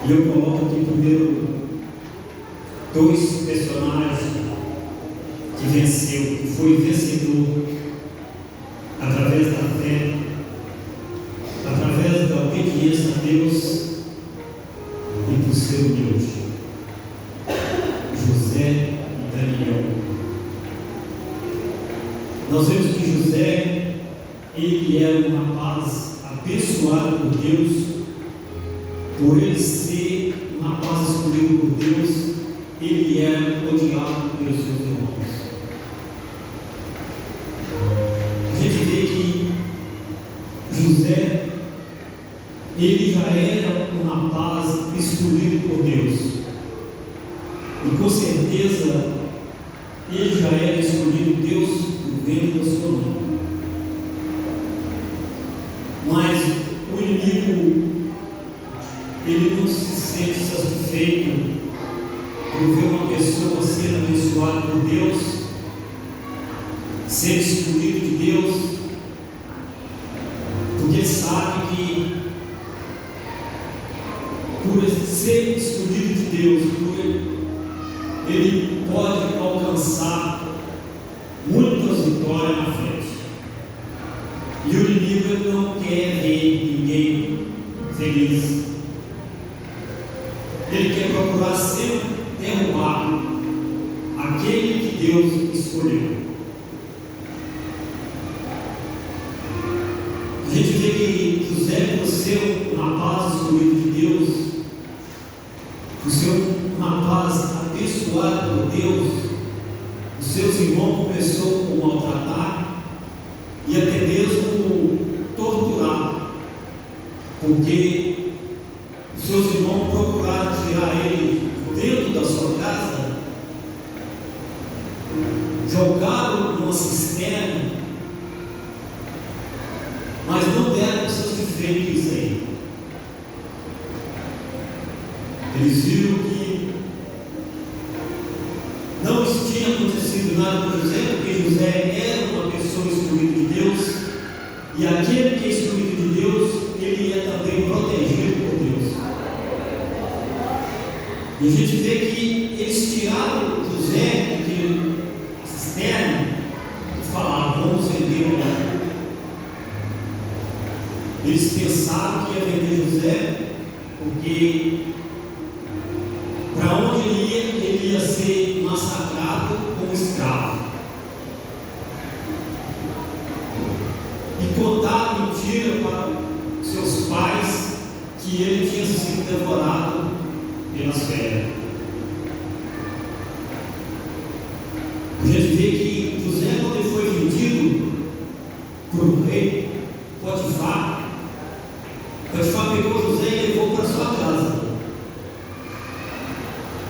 E eu coloco aqui primeiro dois personagens que venceu, que foi vencedor através da fé, através da obediência a Deus e por ser humilde: José e Daniel. Nós vemos que José, ele era um rapaz abençoado por Deus. Por ele ser um rapaz escolhido por Deus, ele era odiado pelos seus irmãos. A gente vê que José, ele já era um rapaz escolhido por Deus, e com certeza ele já era escolhido por Deus do ventre da sua mãe. Mas o inimigo, ele não se sente satisfeito por ver uma pessoa sendo abençoada por Deus, ser escolhido de Deus, porque sabe que por ser escolhido de Deus, ele pode alcançar muitas vitórias na frente. E o inimigo não quer ver ninguém feliz. Ele quer procurar sempre derrubar aquele que Deus escolheu. A gente vê que José, por ser um rapaz escolhido de Deus, por ser um rapaz abençoado por Deus, os seus irmãos começaram a maltratar e até mesmo torturar, porque os seus irmãos procuraram tirar ele dentro da sua casa, jogaram numa cisterna, mas não deram satisfeito isso aí. Eles viram que não tinha acontecido nada com José, porque José era uma pessoa escolhida de Deus, e aquele que é escolhido de Deus, ele é também protegido por Deus. E a gente vê que eles tiraram José de cisterna e falaram: vamos vender ele. Eles pensaram que ia vender José, porque para onde ele ia ser massacrado como escravo. E contaram mentira para seus pais que ele tinha sido devorado pelas feras. A gente vê que José, quando ele foi vendido por um rei, Potifar pegou José e levou para sua casa.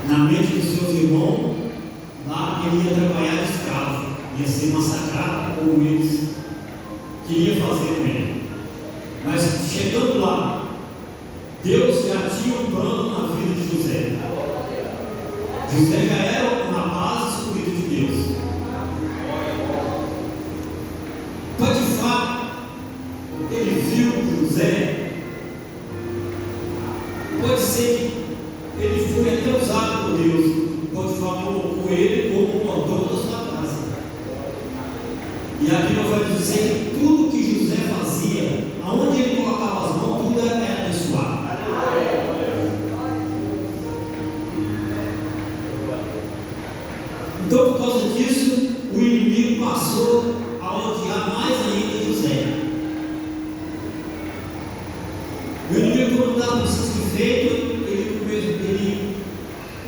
Na mente dos seus irmãos, lá ele ia trabalhar de escravo, ia ser massacrado como eles queriam fazer com ele. Mas chegando lá, Deus já tinha um plano na vida de José. José já era um rapaz escolhido de Deus. Potifar, ele viu José. Pode ser que ele foi até usado por Deus. Potifar colocou ele como o autor da sua casa. E aqui nós vamos dizer que tudo que José fazia, aonde ele colocava as mãos, tudo era abençoado. Então, por causa disso, o inimigo passou a odiar mais ainda José. O inimigo, quando estava satisfeito, ele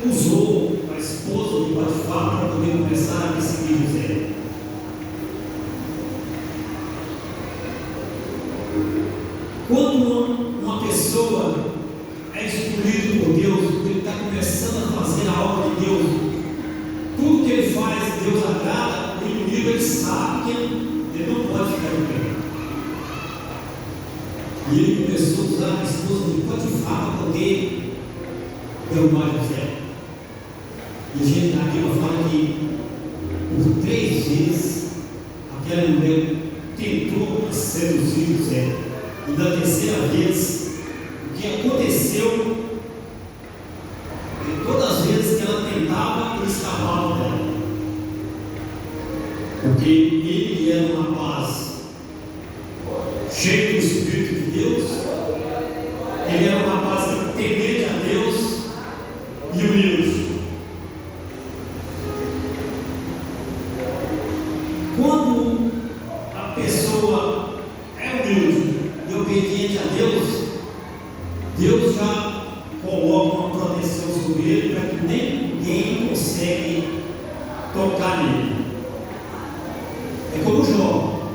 usou a esposa de Potifar para poder começar a perseguir José. Quando uma pessoa é escolhida por Deus, ele está começando a fazer a obra de Deus, tudo que ele faz, Deus agrada, o inimigo ele sabe que ele não pode ficar em pé. E ele começou a usar a esposa de Potifar para poder derrubar José. E a gente aqui fala que por 3 vezes aquela mulher tentou seduzir José. E da terceira vez, o que aconteceu, Deus já coloca uma proteção sobre ele para que ninguém consegue tocar nele. É como Jó.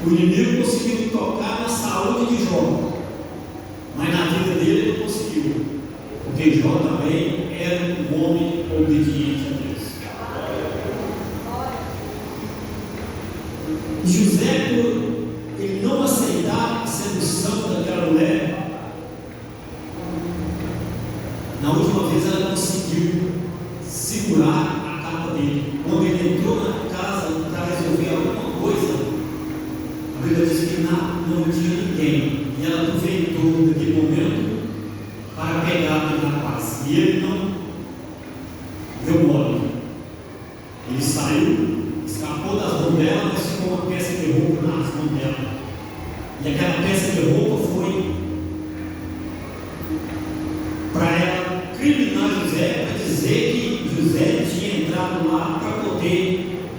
O inimigo conseguiu tocar na saúde de Jó, mas na vida dele ele não conseguiu, porque Jó também era um homem obediente a Deus. E José, por ele não aceitar a sedução daquela mulher, na última vez ela conseguiu segurar a capa dele. Quando ele entrou na casa para resolver alguma coisa, a Bíblia diz que não tinha ninguém, e ela aproveitou daquele momento para pegar ele na paz. E ele não deu mole. Ele saiu, escapou das mãos dela, mas ficou uma peça de roupa nas mãos dela. E aquela peça de roupa foi para ela criminar José, para dizer que José tinha entrado lá para poder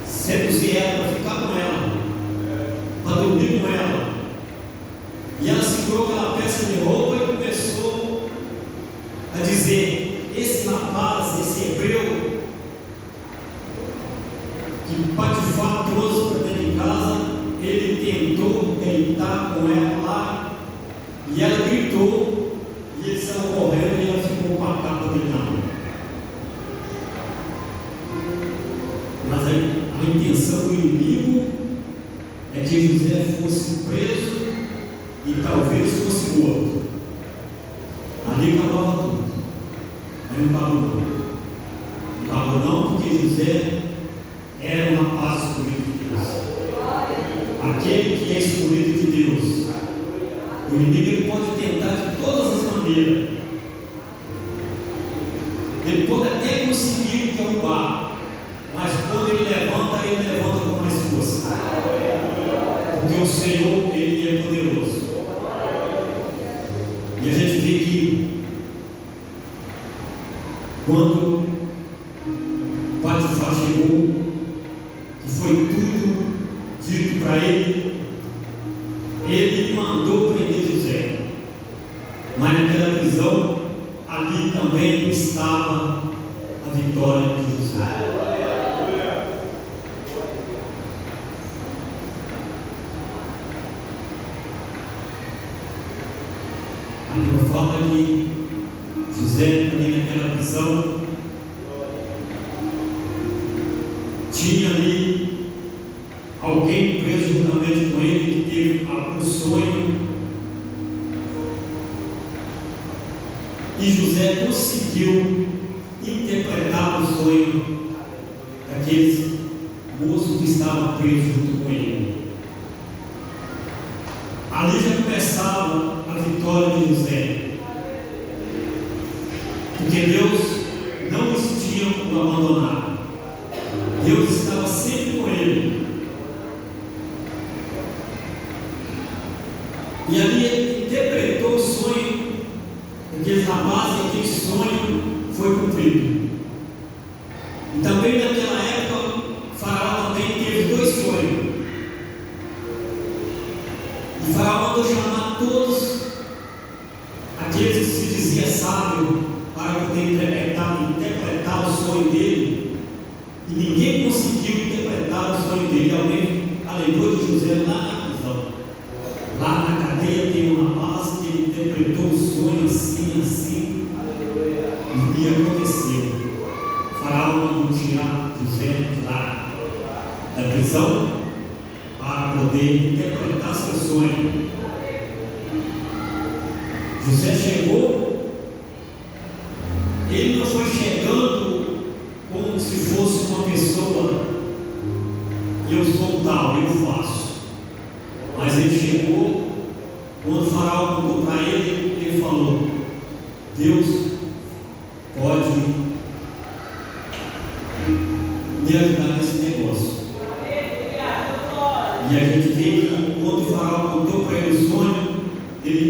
seduzir ela, para ficar com ela, para dormir com ela. E ela segurou aquela peça de roupa e começou a dizer: esse rapaz, esse hebreu, que Potifar trouxe para dentro de casa, ele tentou deitar com ela lá, e ela gritou, e eles saíram correndo e ela ficou com a capa dele na mão. Mas a intenção do inimigo é que José fosse preso e talvez fosse morto. Ali acabava tudo. Mas não acabou não. Não acabou não, porque José era uma paz escolhido de Deus. Aquele que é escolhido de Deus. O inimigo ele pode tentar de todas as maneiras. Ele pode até conseguir derrubar, mas quando ele levanta com mais força. Porque o Senhor, ele é poderoso. E a gente vê que quando Potifar chegou, que foi tudo dito para ele, ele mandou prender José. Mas naquela prisão, ali também estava a vitória de José. A Bíblia fala que José, também naquela prisão, tinha ali alguém preso juntamente com ele que teve algum sonho, e José conseguiu interpretar o sonho daqueles moços que estavam presos junto com ele. Ali já começava a vitória de José, porque Deus não os tinha o abandonado. Deus estava sempre com ele. E ali ele interpretou o sonho daqueles rapazes, e aquele sonho foi cumprido. E também naquela época, Faraó também teve dois sonhos. E Faraó mandou chamar todos aqueles que se dizia sábio para poder interpretar o sonho dele. E ninguém conseguiu interpretar o sonho dele. Alguém lembrou de José lá na prisão. Lá na cadeia tem um rapaz que ele interpretou o sonho assim. E aconteceu. O Faraó mandou tirar José de lá da prisão para poder interpretar seu sonho. José chegou, ele não foi chegando como se fosse uma pessoa, eu sou tal, eu faço. Mas ele chegou, quando o Faraó contou para ele, ele falou: Deus pode me ajudar nesse negócio. E a gente vê que quando o Faraó contou para ele o sonho, ele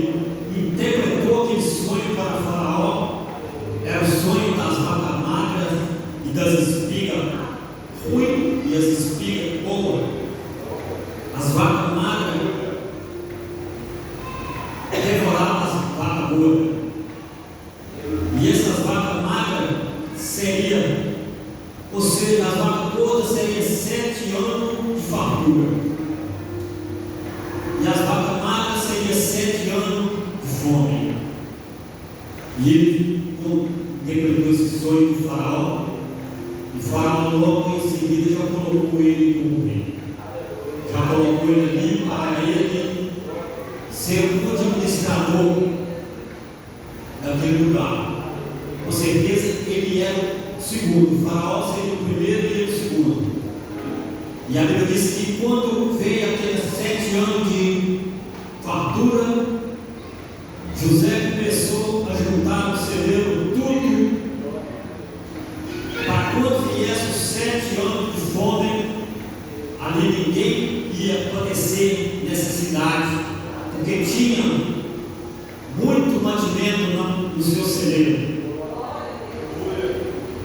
interpretou aquele sonho para o Faraó. Era o sonho das vacas magras e das espigas ruins e as espigas boas. As vacas magras gorda. E essas vacas magras seriam, ou seja, as vacas gordas seriam 7 anos de fartura. E as vacas magras seriam 7 anos de fome. E ele decretou esse sonho de Faraó. E Faraó logo em seguida já colocou ele como rei. Já colocou ele ali para ele ser o administrador daquele lugar. Com certeza ele era o segundo. O Faraó seria o primeiro e ele o segundo. E a Bíblia diz que quando veio aqueles 7 anos de fartura, José começou a juntar no celeiro tudo para quando viesse os 7 anos de fome, ali ninguém ia padecer necessidade, porque tinha muito mantimento no seu celeiro.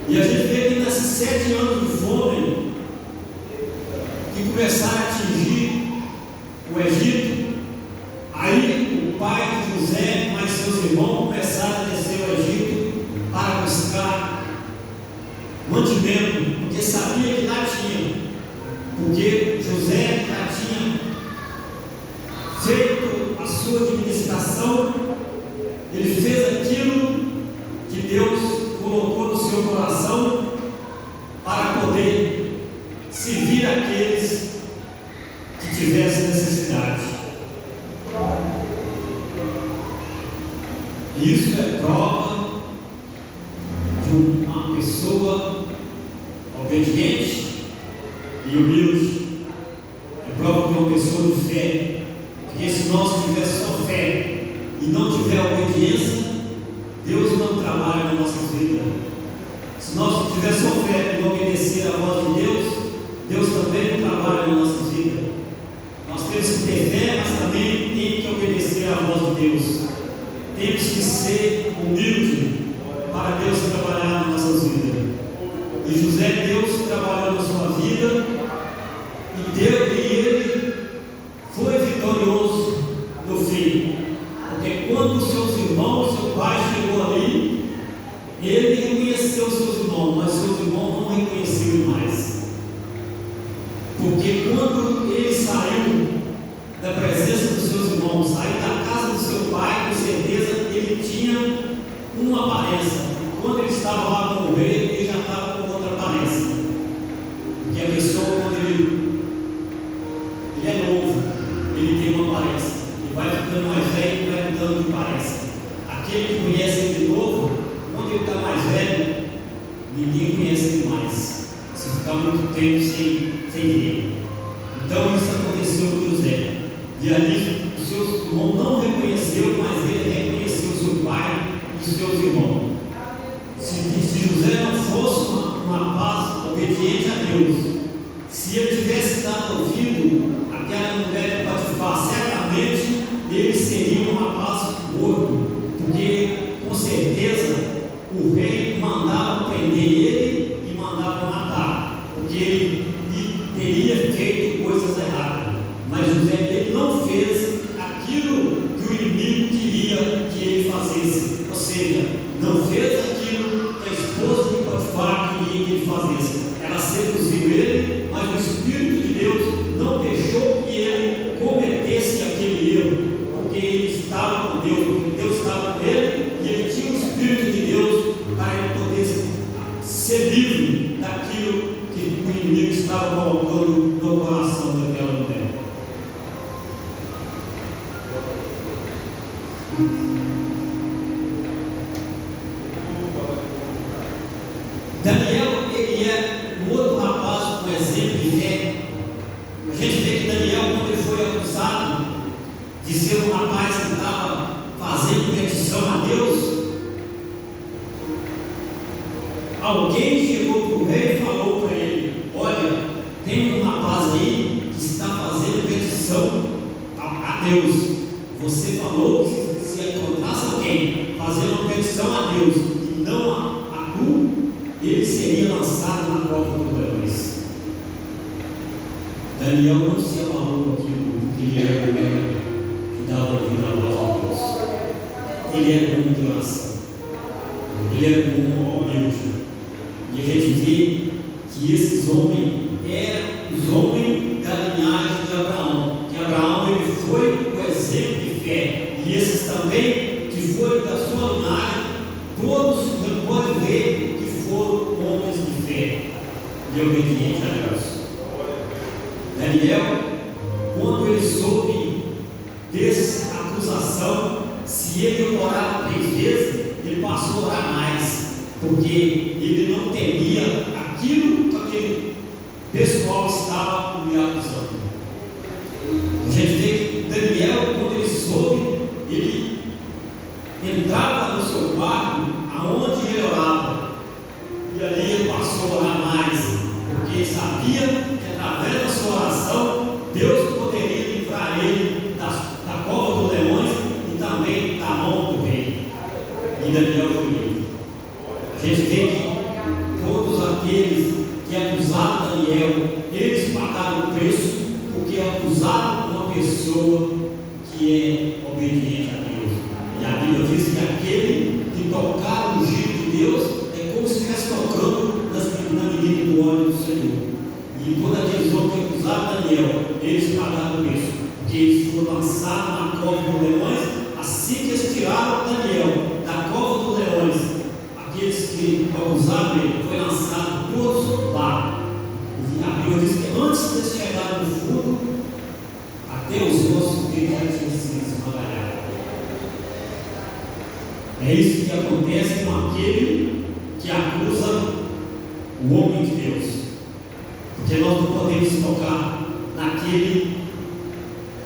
E a gente vê que nesses 7 anos de fome que começaram a atingir o Egito, aí o pai de José mais seus irmãos começaram a descer ao Egito para buscar mantimento, porque sabia que lá tinha, porque José já tinha feito a sua administração, ele fez aquilo que Deus colocou no seu coração para poder servir aqueles que tivessem necessidade. Isso é prova de uma pessoa obediente e humilde. É prova de uma pessoa de fé. Porque se nós tivermos só fé e não tiver obediência, Deus não trabalha na nossa vida. Se nós tivermos só fé e não obedecer a voz de Deus, Deus também não trabalha na nossa vida. Nós temos que ter fé, mas também temos que obedecer a voz de Deus. Temos que ser humildes para Deus trabalhar nas nossas vidas. E José, Deus trabalhou na sua vida e ele foi vitorioso no fim. Porque quando os seus irmãos, seu pai chegou ali, ele reconheceu os seus irmãos, mas seus irmãos não reconheceram mais. Porque quando ele saiu da presença dos seus irmãos, saiu da casa do seu pai, com certeza ele tinha uma aparência. Quando ele estava lá com o rei, ele já estava com outra aparência. Porque a pessoa, quando ele é novo, ele tem uma aparência. Ele vai ficando mais velho e vai mudando de aparência. Aquele que conhece ele de novo, quando ele está mais velho, ninguém conhece ele mais. Se ficar muito tempo sem ver. Então isso aconteceu com José. E ali os seus irmãos não reconheceram, mas ele reconheceu o seu pai e os seus irmãos. Se José não fosse uma paz obediente a Deus, se ele tivesse dado ouvido àquela mulher de Potifar, certamente ele seria uma paz gordo, porque com certeza o rei mandava prender ele e mandava matar, porque ele teria feito coisas erradas. Mas José ele não fez aquilo que o inimigo queria que ele fazesse, ou seja, não fez aquilo que a esposa de Potifar queria que ele fazesse. Ela seduziu ele, mas o Espírito de Deus não deixou que ele cometesse aquele erro, porque ele estava com Deus, porque Deus estava com ele e ele tinha o Espírito de Deus para ele poder ser livre daquilo que o inimigo estava colocando no coração daquela mulher. Daniel, ele é um outro rapaz com exemplo de fé. A gente vê que Daniel, quando ele foi acusado de ser um rapaz que estava fazendo petição a Deus, alguém chegou para o rei e falou para ele: olha, tem um rapaz aí que está fazendo petição a Deus. Você falou que se encontrasse alguém fazendo uma petição a Deus e não a tu, ele seria lançado na prova do leões. Daniel não se abalou com aquilo, porque ele era o que dava vida à voz de Deus. ele era um homem de oração, ele era um homem humilde. E a gente vê que esses homens eram os homens da linhagem de Abraão, que Abraão ele foi o exemplo de fé, e esses também que foram da sua linhagem, todos você pode ver que foram homens de fé e obedientes a Deus. Daniel, quando ele soube dessa acusação, se ele orava 3 vezes, ele passou a orar mais, porque ele não temia aquilo que aquele pessoal estava me acusando. A gente vê que Daniel, quando ele soube, ele entrava no seu quarto, aonde ele orava, e ali ele passou a orar mais, porque ele sabia que através da sua oração, Deus poderia livrar ele da cova dos leões e também da mão do rei. E Daniel foi livre. A gente vê que todos aqueles que acusaram Daniel, eles pagaram o preço, porque acusaram uma pessoa que é obediente a Deus. E a Bíblia diz que aquele que tocar no ungido de Deus é como se estivesse tocando na medida do óleo do Senhor. E todos aqueles homens que acusaram Daniel, eles pagaram o preço, porque eles foram lançados na cova dos leões. Assim que eles tiraram Daniel da cova dos leões, aqueles que acusaram ele, foi lançado todos lá. E a Bíblia diz que antes de eles chegarem no fundo, até os ossos deles já tinham sido esmagalhados. É isso que acontece com aquele que acusa o homem de Deus, porque nós não podemos tocar naquele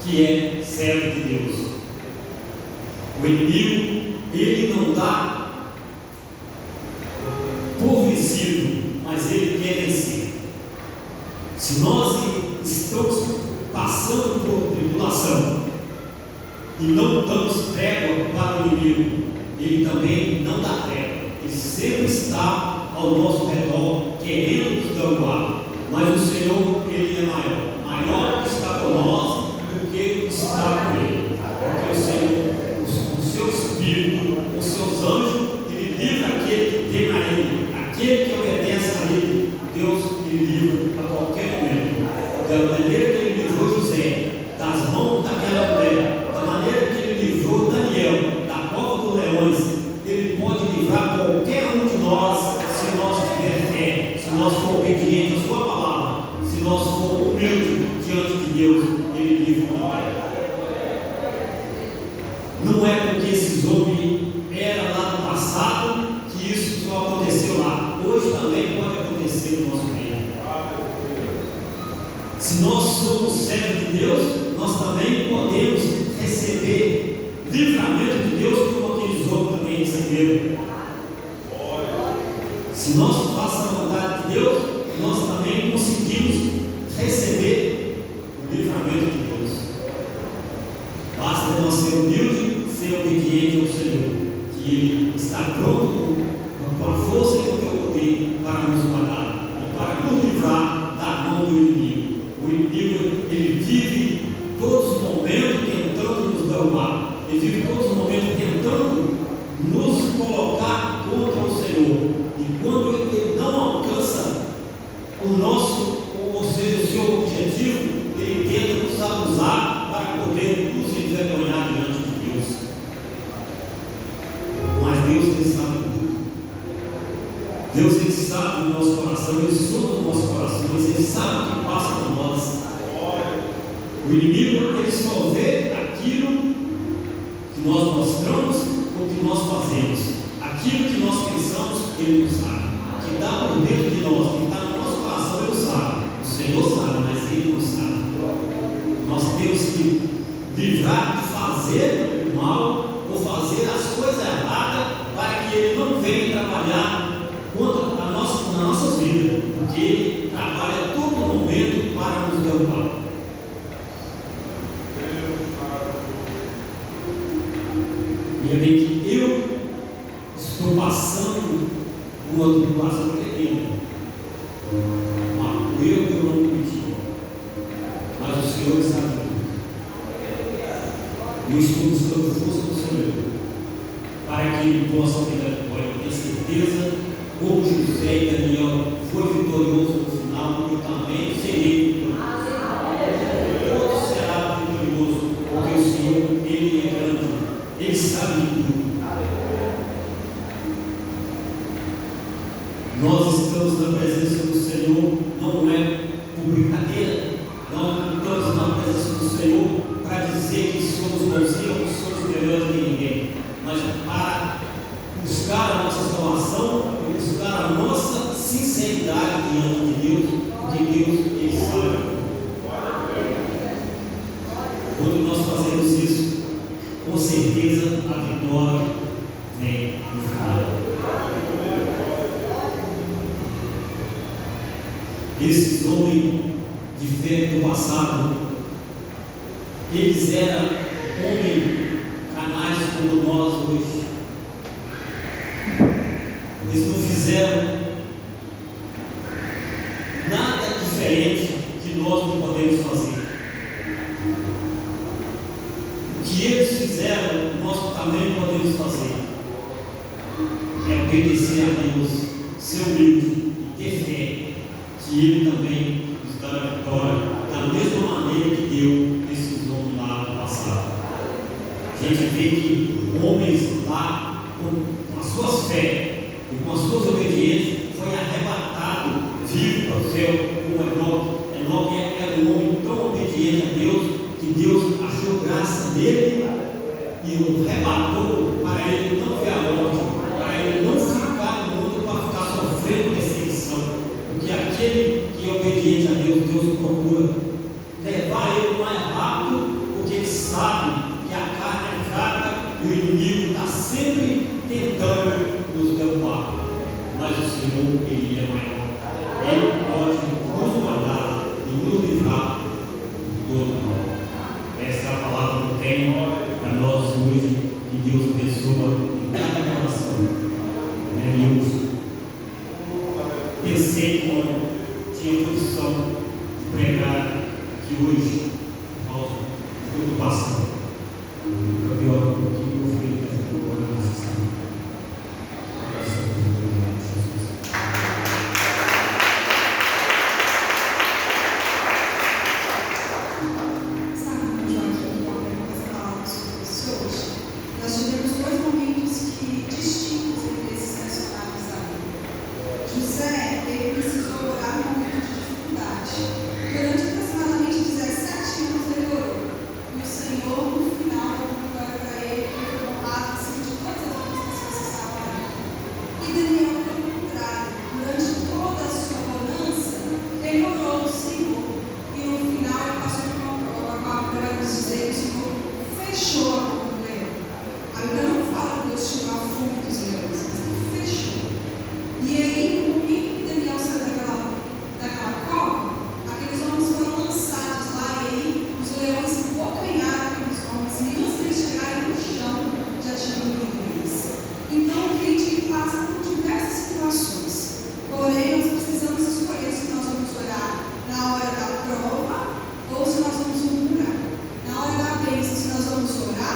que é servo de Deus. O inimigo, ele não dá por vencido, mas ele quer vencer. Se nós estamos passando por tribulação e não damos trégua para o inimigo, ele também não dá trégua. Ele sempre está ao nosso redor, querendo nos derrubar. Mas o Senhor, ele é maior que está com nós do que está com ele. Porque o Senhor, o seu Espírito, os seus anjos, ele livra aquele que teme a ele, aquele que obedece a ele. Deus ele livra a qualquer momento. Da maneira que ele livrou José das mãos daquela mulher, da maneira que ele livrou Daniel da cova dos leões, ele pode livrar qualquer um de nós, se nós tivermos fé, se nós for obedientes à sua palavra, se nós for humildes diante de Deus, ele livra também. Não é porque esses homens eram lá no passado que isso só aconteceu lá. Hoje também pode acontecer no nosso meio. Se nós somos servos de Deus, nós também podemos receber livramento de Deus como aqueles homens também receberam. Se nós façamos a vontade de Deus, nós também conseguimos receber o livramento de Deus. Basta nós ser humildes, ser obediente ao Senhor, que Ele está pronto com a força e com o poder para nos guardar e para nos livrar da mão do inimigo. O inimigo, ele vive todos os momentos tentando nos derrubar, ele vive todos os momentos tentando nos colocar contra o Senhor. E quando ele não alcança o nosso, ou seja, o seu objetivo, ele tenta nos abusar para poder nos envergonhar diante de Deus. Mas Deus, ele sabe tudo. Deus, ele sabe do nosso coração, ele sonda o nosso coração, mas ele sabe o que passa por nós. O inimigo, ele só vê aquilo que nós mostramos ou que nós fazemos. Aquilo que nós pensamos, ele não sabe. O que está por dentro de nós, o que está no nosso coração, ele não sabe. O Senhor sabe, mas ele não sabe. Nós temos que livrar de fazer o mal ou fazer as coisas erradas para que ele não venha trabalhar contra nas nossas vidas, porque ele trabalha a todo momento para nos derrubar. E é bem que eu estou passando uma tribulação terrível. O erro eu não cometi, mas o Senhor sabe tudo. Eu estou buscando força do Senhor. para que ele possa ter a vitória. Tenho certeza, como José e Daniel foi vitorioso no final, eu também serei vitorioso. Todo será vitorioso, porque o Senhor, Ele é grande, Ele sabe de tudo. Nós estamos na presença do Senhor, não é por brincadeira, não estamos na presença do Senhor para dizer que somos bonzinhos, que somos melhores que ninguém, mas para buscar a nossa salvação e buscar a nossa sinceridade diante de Deus, porque Deus, Ele sabe. Quando nós fazemos isso, com certeza a vitória vem no final. Esses homens de fé do passado, eles eram homens canais como nós hoje. Eles não fizeram nada diferente que nós não podemos fazer. O que eles fizeram, nós também podemos fazer. É obedecer a Deus, ser humilde e ter fé, que Ele também nos dará a vitória, da mesma maneira que deu esses homens lá no passado. A gente vê que homens lá, com as suas fé e com as suas obediências, foi arrebatado vivo para o céu, como Enoque. Enoque era um homem tão obediente a Deus, que Deus achou graça nele e o arrebatou para ele não ver a morte, para ele não ficar no mundo para ficar sofrendo perseguição. Porque aquele que é obediente a Deus, Deus procura levar ele mais rápido, porque ele sabe que a carne é fraca e o inimigo está sempre tentando nos derrubar. Mas o Senhor, Ele é maior. Ele pode nos guardar e nos livrar de todo mal. Essa é a palavra que eu tenho para nós hoje, que Deus abençoa em cada coração. Pensei quando tinha condição de pregar que hoje, por causa do passado, nunca pior um pouquinho, eu fui agora necessário. Nós tivemos dois momentos que distintos entre esses personagens aí. José, ele precisou orar num momento de dificuldade. Durante aproximadamente 17 anos ele orou. E o Senhor, no final, deu vitória para ele, ele foi honrado acima de todas as outras pessoas que estavam ali. E Daniel, pelo contrário, durante toda a sua bonança, ele orou ao Senhor. E no final ele passou por uma prova, a podemos dizer que o Senhor fechou a boca do leão. A Bíblia não fala que Deus tirou a fome dos leões, mas ele fechou. E aí, no momento que Daniel saiu daquela cova, aqueles homens foram lançados lá e aí os leões abocanharam aqueles homens e antes de eles chegarem no chão, já tinham engolido eles. Então, o crente passa por diversas situações. Porém, nós precisamos escolher se nós vamos orar na hora da prova ou se nós vamos murmurar. Na hora da bênção, se nós vamos orar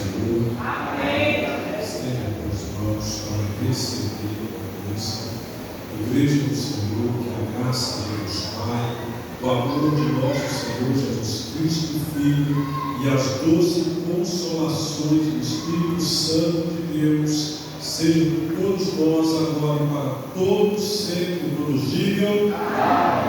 Senhor. Estenda as mãos para receber a bênção. Igreja do Senhor, que a graça de Deus Pai, o amor de nosso Senhor Jesus Cristo, Filho, e as doces consolações do Espírito Santo de Deus sejam com todos nós agora e para todos sempre. Todos digam amém.